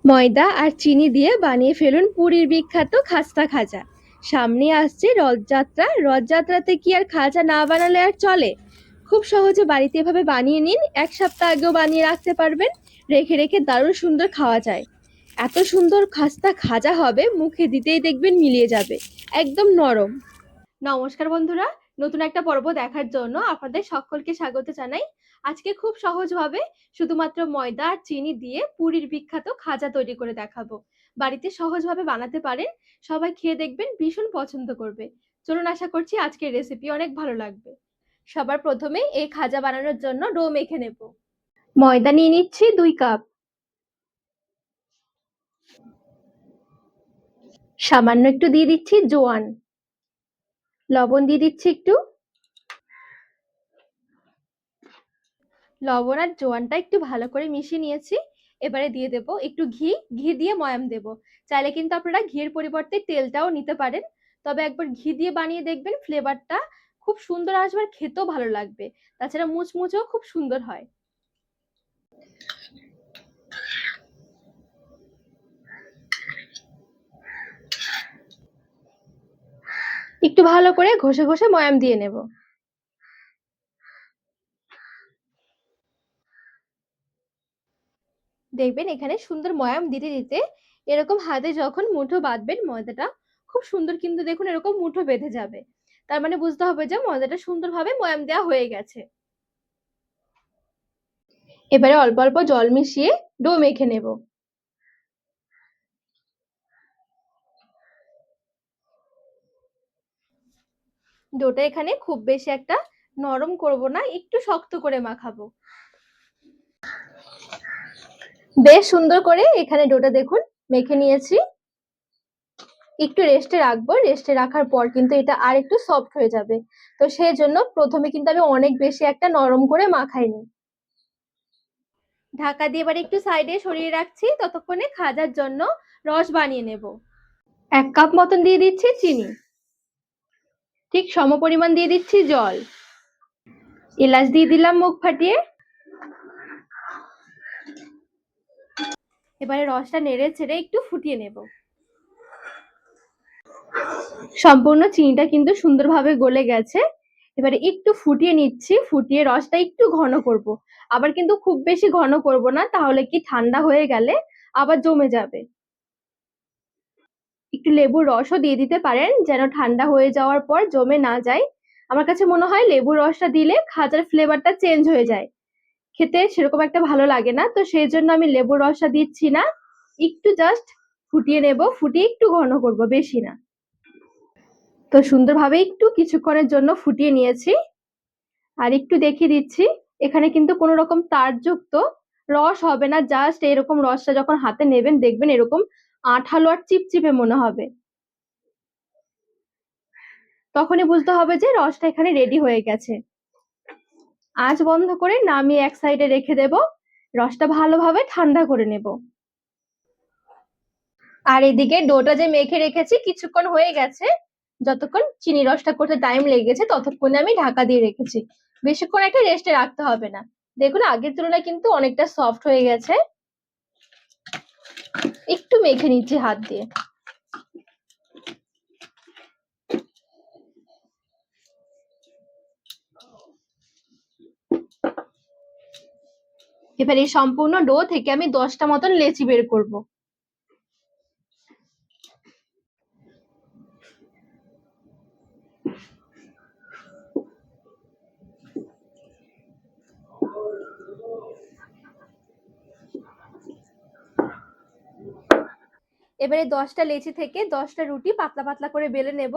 ময়দা আর চিনি দিয়ে বানিয়ে ফেলুন পুরীর বিখ্যাত খাস্তা খাজা। সামনে আসছে রথযাত্রা। রথযাত্রাতে কি আর খাজা না বানালে আর চলে? খুব সহজে বাড়িতে এভাবে বানিয়ে নিন। 1 সপ্তাহ আগেও বানিয়ে রাখতে পারবেন। রেখে রেখে দারুণ সুন্দর খাওয়া যায়। এত সুন্দর খাস্তা খাজা হবে, মুখে দিতেই দেখবেন মিলিয়ে যাবে। একদম নরম। নমস্কার বন্ধুরা, নতুন একটা পর্ব দেখার জন্য আপনাদের সকলকে স্বাগত জানাই। আজকে খুব সহজভাবে শুধুমাত্র ময়দা আর চিনি দিয়ে পুরীর বিখ্যাত খাজা তৈরি করে দেখাবো। বাড়িতে সহজভাবে বানাতে পারেন, সবাই খেয়ে দেখবেন ভীষণ পছন্দ করবে। চলুন, আশা করছি আজকের রেসিপি অনেক ভালো লাগবে। সবার প্রথমে এই খাজা বানানোর জন্য ডো মেখে নেব। ময়দা নিয়ে নিচ্ছি 2 কাপ। সামান্য একটু দিয়ে দিচ্ছি জোয়ান। লবণ দিয়ে দিচ্ছি একটু। লবণ আর জোয়ানটা একটু ভালো করে মিশিয়ে নিয়েছি। এবারে দিয়ে দেব একটু ঘি। ঘি দিয়ে ময়াম দেব। চাইলে কিন্তু আপনারা ঘিয়ের পরিবর্তে তেলটাও নিতে পারেন। তবে একবার ঘি দিয়ে বানিয়ে দেখবেন, ফ্লেভারটা খুব সুন্দর আসবে আর খেতেও ভালো লাগবে। তাছাড়া মুচমুচেও খুব সুন্দর হয়। একটু ভালো করে ঘষে ঘষে ময়াম দিয়ে নেব। দেখবেন এখানে সুন্দর ময়াম দিতে দিতে এরকম হাতে যখন মুঠো বাঁধবেন ময়দাটা, খুব সুন্দর কিন্তু দেখুন এরকম মুঠো বেঁধে যাবে। তার মানে বুঝতে হবে যে ময়দাটা সুন্দরভাবে ময়াম দেওয়া হয়ে গেছে। এবারে অল্প অল্প জল মিশিয়ে ডো মেখে নেব। ডোটা এখানে খুব বেশি একটা নরম করব না, একটু শক্ত করে মাখাবো। বেশ সুন্দর করে এখানে ডোটা দেখুন মেখে নিয়েছি। একটু রেস্টে রাখবো। রেস্টে রাখার পর কিন্তু এটা আর একটু সফট হয়ে যাবে। তো সেই জন্য প্রথমে কিন্তু আমি অনেক বেশি একটা নরম করে মাখাইনি। ঢাকা দিয়ে এবার একটু সাইডে সরিয়ে রাখছি, ততক্ষণে খাজার জন্য রস বানিয়ে নেব। 1 কাপ মতন দিয়ে দিচ্ছি চিনি। ঠিক সমপরিমাণ দিয়ে দিচ্ছি জল। এলাচ দিয়ে দিলাম মুখ ফাটিয়ে। এবারে রসটা নেড়ে ছেড়ে একটু ফুটিয়ে নেব। সম্পূর্ণ চিনিটা কিন্তু সুন্দরভাবে গলে গেছে। এবারে একটু ফুটিয়ে নিচ্ছি। ফুটিয়ে রসটা একটু ঘন করব। আবার কিন্তু খুব বেশি ঘন করব না, তাহলে কি ঠান্ডা হয়ে গেলে আবার জমে যাবে। একটু লেবুর রসও দিয়ে দিতে পারেন, যেন ঠান্ডা হয়ে যাওয়ার পর জমে না যায়। আমার কাছে মনে হয় লেবুর রসটা দিলে খাজার ফ্লেভারটা চেঞ্জ হয়ে যায়, খেতে সেরকম একটা ভালো লাগে না। তো সেই জন্য আমি লেবুর রসটা দিচ্ছি না। একটু জাস্ট ফুটিয়ে নেব। ফুটিয়ে একটু ঘন করব, বেশি না। তো সুন্দরভাবে একটু কিছুক্ষণের জন্য ফুটিয়ে নিয়েছি। আর একটু দেখিয়ে দিচ্ছি, এখানে কিন্তু কোনো রকম তারযুক্ত রস হবে না। জাস্ট এরকম রসটা যখন হাতে নেবেন দেখবেন এরকম আঠালো আর চিপচিপে মনে হবে। তখনই বুঝতে হবে যে রসটা এখানে রেডি হয়ে গেছে। আঁচ বন্ধ করে নামিয়ে এক সাইডে রেখে দেব। রসটা ভালোভাবে ঠান্ডা করে নেব। আর এদিকে ডোটা যে মেখে রেখেছি কিছুক্ষণ হয়ে গেছে। যতক্ষণ চিনি রসটা করতে টাইম লেগেছে ততক্ষণে আমি ঢাকা দিয়ে রেখেছি। বেশিক্ষণ একটা রেস্টে রাখতে হবে না। দেখুন আগের তুলনায় কিন্তু অনেকটা সফট হয়ে গেছে। একটু মেখে নিচ্ছি হাত দিয়ে। এবার এই সম্পূর্ণ ডো থেকে আমি 10টা মতন লেচি বের করব। এবারে 10টা লেচি থেকে 10টা রুটি পাতলা পাতলা করে বেলে নেব।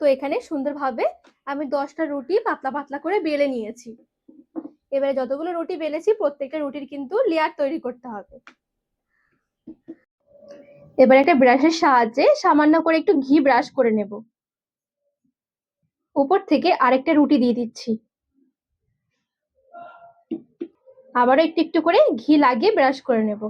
তো এখানে সুন্দরভাবে আমি 10টা রুটি পাতলা পাতলা করে বেলে নিয়েছি। এবারে যতগুলো রুটি বেলেছি প্রত্যেকটা রুটির কিন্তু লেয়ার তৈরি করতে হবে। এবার একটা ব্রাশের সাহায্যে সামান্য করে একটু ঘি ব্রাশ করে নেব। উপর থেকে আরেকটা রুটি দিয়ে দিচ্ছি। আবারও একটু একটু করে ঘি লাগিয়ে ব্রাশ করে নেব।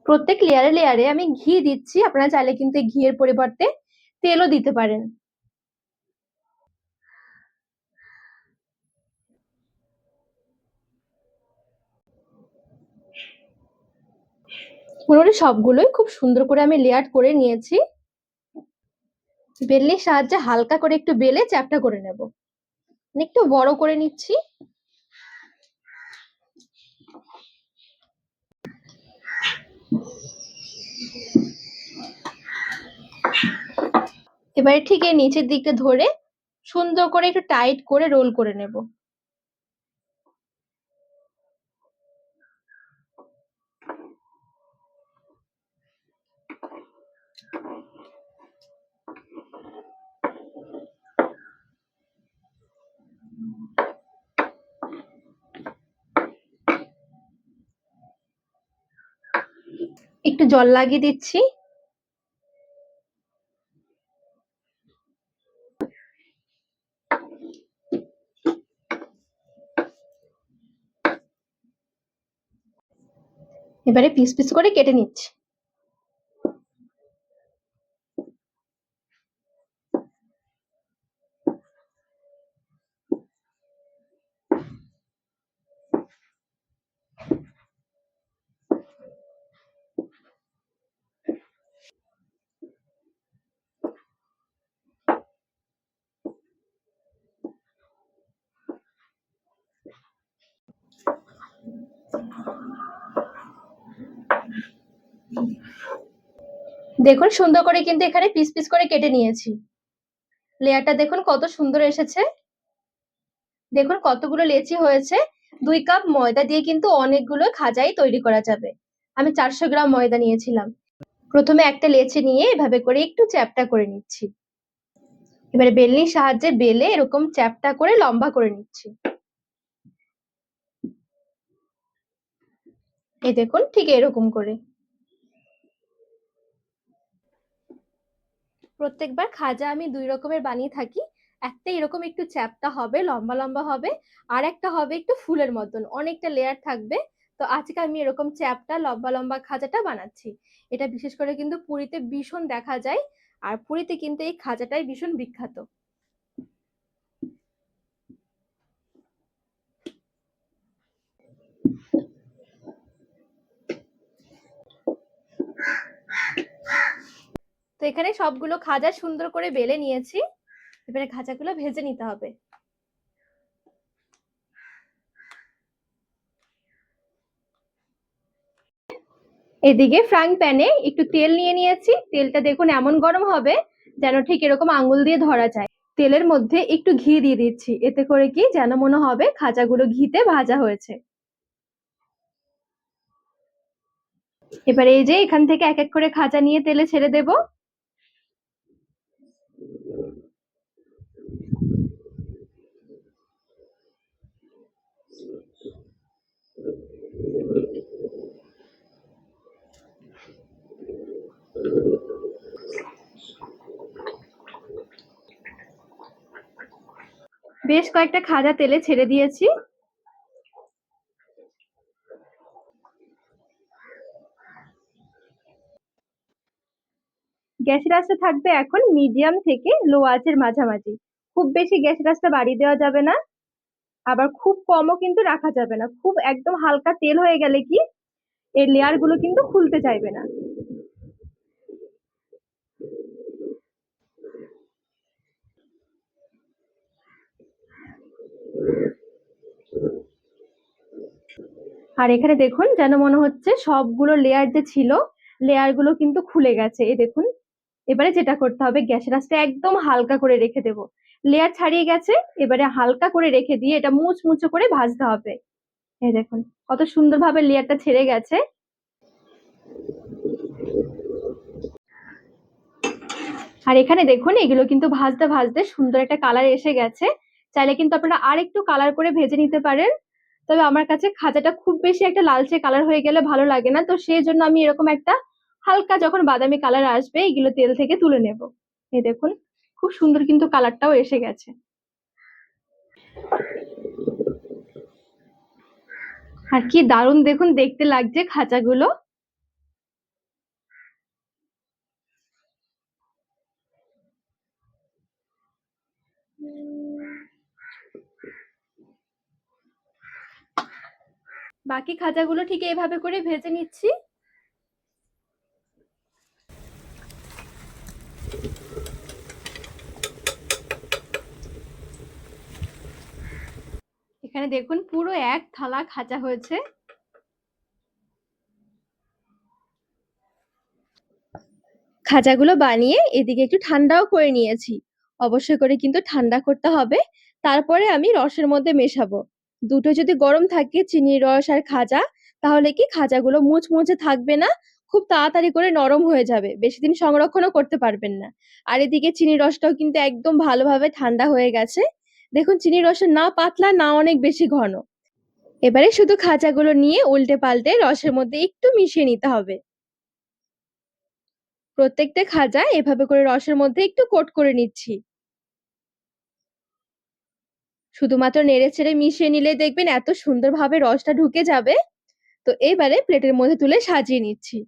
প্রত্যেক লেয়ারে লেয়ারে আমি ঘি দিচ্ছি, আপনারা চাইলে কিন্তু এই ঘিয়ের পরিবর্তে তেলও দিতে পারেন। মোটামুটি সবগুলোই খুব সুন্দর করে আমি লেয়ার করে নিয়েছি। বেলনির সাহায্যে হালকা করে একটু বেলে চ্যাপ্টা করে নেব, একটু বড় করে নিচ্ছি। এবারে ঠিক এই নিচের দিকটা ধরে সুন্দর করে একটু টাইট করে রোল করে নেব। একটু জল লাগিয়ে দিচ্ছি। এবারে পিস পিস করে কেটে নিচ্ছি। দেখুন সুন্দর করে কিন্তু এখানে পিস পিস করে কেটে নিয়েছি। লেয়ারটা দেখুন কত সুন্দর এসেছে। দেখুন কতগুলো লেচি হয়েছে। 2 কাপ ময়দা দিয়ে কিন্তু অনেকগুলো খাজাই তৈরি করা যাবে। আমি 400 গ্রাম ময়দা নিয়েছিলাম। প্রথমে একটা লেচি নিয়ে এভাবে করে একটু চ্যাপ্টা করে নিচ্ছি। এবারে বেলনির সাহায্যে বেলে এরকম চ্যাপ্টা করে লম্বা করে নিচ্ছি। এই দেখুন ঠিক এরকম করে। প্রত্যেকবার খাজা আমি 2 রকমের বানিয়ে থাকি। একটা এরকম একটু চ্যাপ্টা হবে, লম্বা লম্বা হবে, আর একটা হবে একটু ফুলের মতন, অনেকটা লেয়ার থাকবে। তো আজকে আমি এরকম চ্যাপ্টা লম্বা লম্বা খাজাটা বানাচ্ছি। এটা বিশেষ করে কিন্তু পুরীতে ভীষণ দেখা যায়, আর পুরীতে কিন্তু এই খাজাটাই ভীষণ বিখ্যাত। তো এখানে সবগুলো খাজা সুন্দর করে বেলে নিয়েছি। এবারে খাজাগুলো ভেজে নিতে হবে। এদিকে ফ্রাইং প্যানে একটু তেল নিয়ে নিয়েছি। তেলটা দেখুন এমন গরম হবে যেন ঠিক এরকম আঙ্গুল দিয়ে ধরা যায়। তেলের মধ্যে একটু ঘি দিয়ে দিচ্ছি, এতে করে কি যেন মনে হবে খাজাগুলো ঘিতে ভাজা হয়েছে। এবার এই যে এখান থেকে এক এক করে খাজা নিয়ে তেলে ছেড়ে দেব। বেশ কয়েকটা খাজা তেলে ছেড়ে দিয়েছি। গ্যাসের আঁচটা থাকবে এখন মিডিয়াম থেকে লো আঁচের মাঝামাঝি। খুব বেশি গ্যাসের আঁচটা বাড়িয়ে দেওয়া যাবে না, আবার খুব কমও কিন্তু রাখা যাবে না। খুব একদম হালকা তেল হয়ে গেলে কি এর লেয়ার গুলো কিন্তু খুলতে চাইবে না। আর এখানে দেখুন যেন মনে হচ্ছে সবগুলো লেয়ার যে ছিল লেয়ার গুলো কিন্তু খুলে গেছে। এই দেখুন। এবারে যেটা করতে হবে গ্যাসের আঁচটা একদম হালকা করে রেখে দেব। লেয়ার ছাড়িয়ে গেছে, এবারে হালকা করে রেখে দিয়ে এটা মুচমুচে করে ভাজতে হবে। এই দেখুন কত সুন্দরভাবে লেয়ারটা ছেড়ে গেছে। আর এখানে দেখুন এগুলো কিন্তু ভাজতে ভাজতে সুন্দর একটা কালার এসে গেছে। চাইলে কিন্তু আপনারা আরেকটু কালার করে ভেজে নিতে পারেন। তবে আমার কাছে খাজাটা খুব বেশি একটা লালচে কালার হয়ে গেলে ভালো লাগে না, তো সেই জন্য আমি এরকম একটা হালকা যখন বাদামি কালার আসবে এগুলো তেল থেকে তুলে নেব। এই দেখুন খুব সুন্দর কিন্তু কালারটাও এসে গেছে। আর কি দারুণ দেখুন দেখতে লাগছে খাঁচাগুলো। বাকি খাঁচাগুলো ঠিক এইভাবে করে ভেজে নিচ্ছি। এখানে দেখুন পুরো এক থালা খাঁচা হয়েছে। খাজাগুলো বানিয়ে এদিকে একটু ঠান্ডাও করে নিয়েছি। অবশ্যই করে কিন্তু ঠান্ডা করতে হবে, তারপরে আমি রসের মধ্যে মেশাবো। দুটো যদি গরম থাকে চিনির রস আর খাজা, তাহলে কি খাজাগুলো মুচমুচে থাকবে না, খুব তাড়াতাড়ি করে নরম হয়ে যাবে, বেশি দিন সংরক্ষণও করতে পারবেন না। আর এদিকে চিনির রসটাও কিন্তু একদম ভালোভাবে ঠান্ডা হয়ে গেছে। দেখুন চিনির রসের না পাতলা না অনেক বেশি ঘন। এবারে শুধু খাজাগুলো নিয়ে উল্টে পাল্টে রসের মধ্যে একটু মিশিয়ে নিতে হবে। প্রত্যেকটা খাজা এভাবে করে রসের মধ্যে একটু কোট করে নিচ্ছি। শুধুমাত্র নেড়েচেড়ে মিশিয়ে নিলে দেখবেন এত সুন্দরভাবে রসটা ঢুকে যাবে। তো এবারে প্লেটের মধ্যে তুলে সাজিয়ে নিচ্ছি।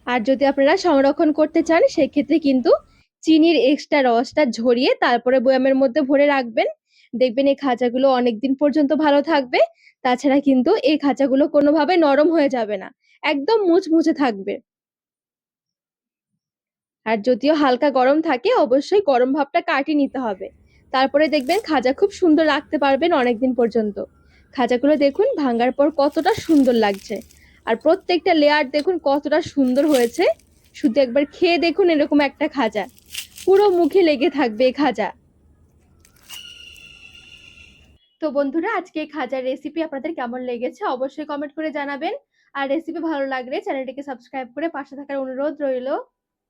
আর যদি আপনারা সংরক্ষণ করতে চান সেক্ষেত্রে কিন্তু চিনির এক্সট্রা রসটা ঝরিয়ে তারপরে বয়ামের মধ্যে ভরে রাখবেন। দেখবেন এই খাঁচাগুলো অনেকদিন পর্যন্ত ভালো থাকবে। তাছাড়া কিন্তু এই খাঁচাগুলো কোনোভাবে নরম হয়ে যাবে না, একদম মুচমুচে থাকবে। আর যদিও হালকা গরম থাকে অবশ্যই গরম ভাবটা কাটিয়ে নিতে হবে, তারপরে দেখবেন খাজা খুব সুন্দর রাখতে পারবেন অনেকদিন পর্যন্ত। খাজাগুলো দেখুন ভাঙার পর কতটা সুন্দর লাগছে, আর প্রত্যেকটা লেয়ার দেখুন কতটা সুন্দর হয়েছে। শুধু একবার খেয়ে দেখুন এরকম একটা খাজা, পুরো মুখে লেগে থাকবে এই খাজা। তো বন্ধুরা আজকে এই খাজার রেসিপি আপনাদের কেমন লেগেছে অবশ্যই কমেন্ট করে জানাবেন। আর রেসিপি ভালো লাগলে চ্যানেলটিকে সাবস্ক্রাইব করে পাশে থাকার অনুরোধ রইল।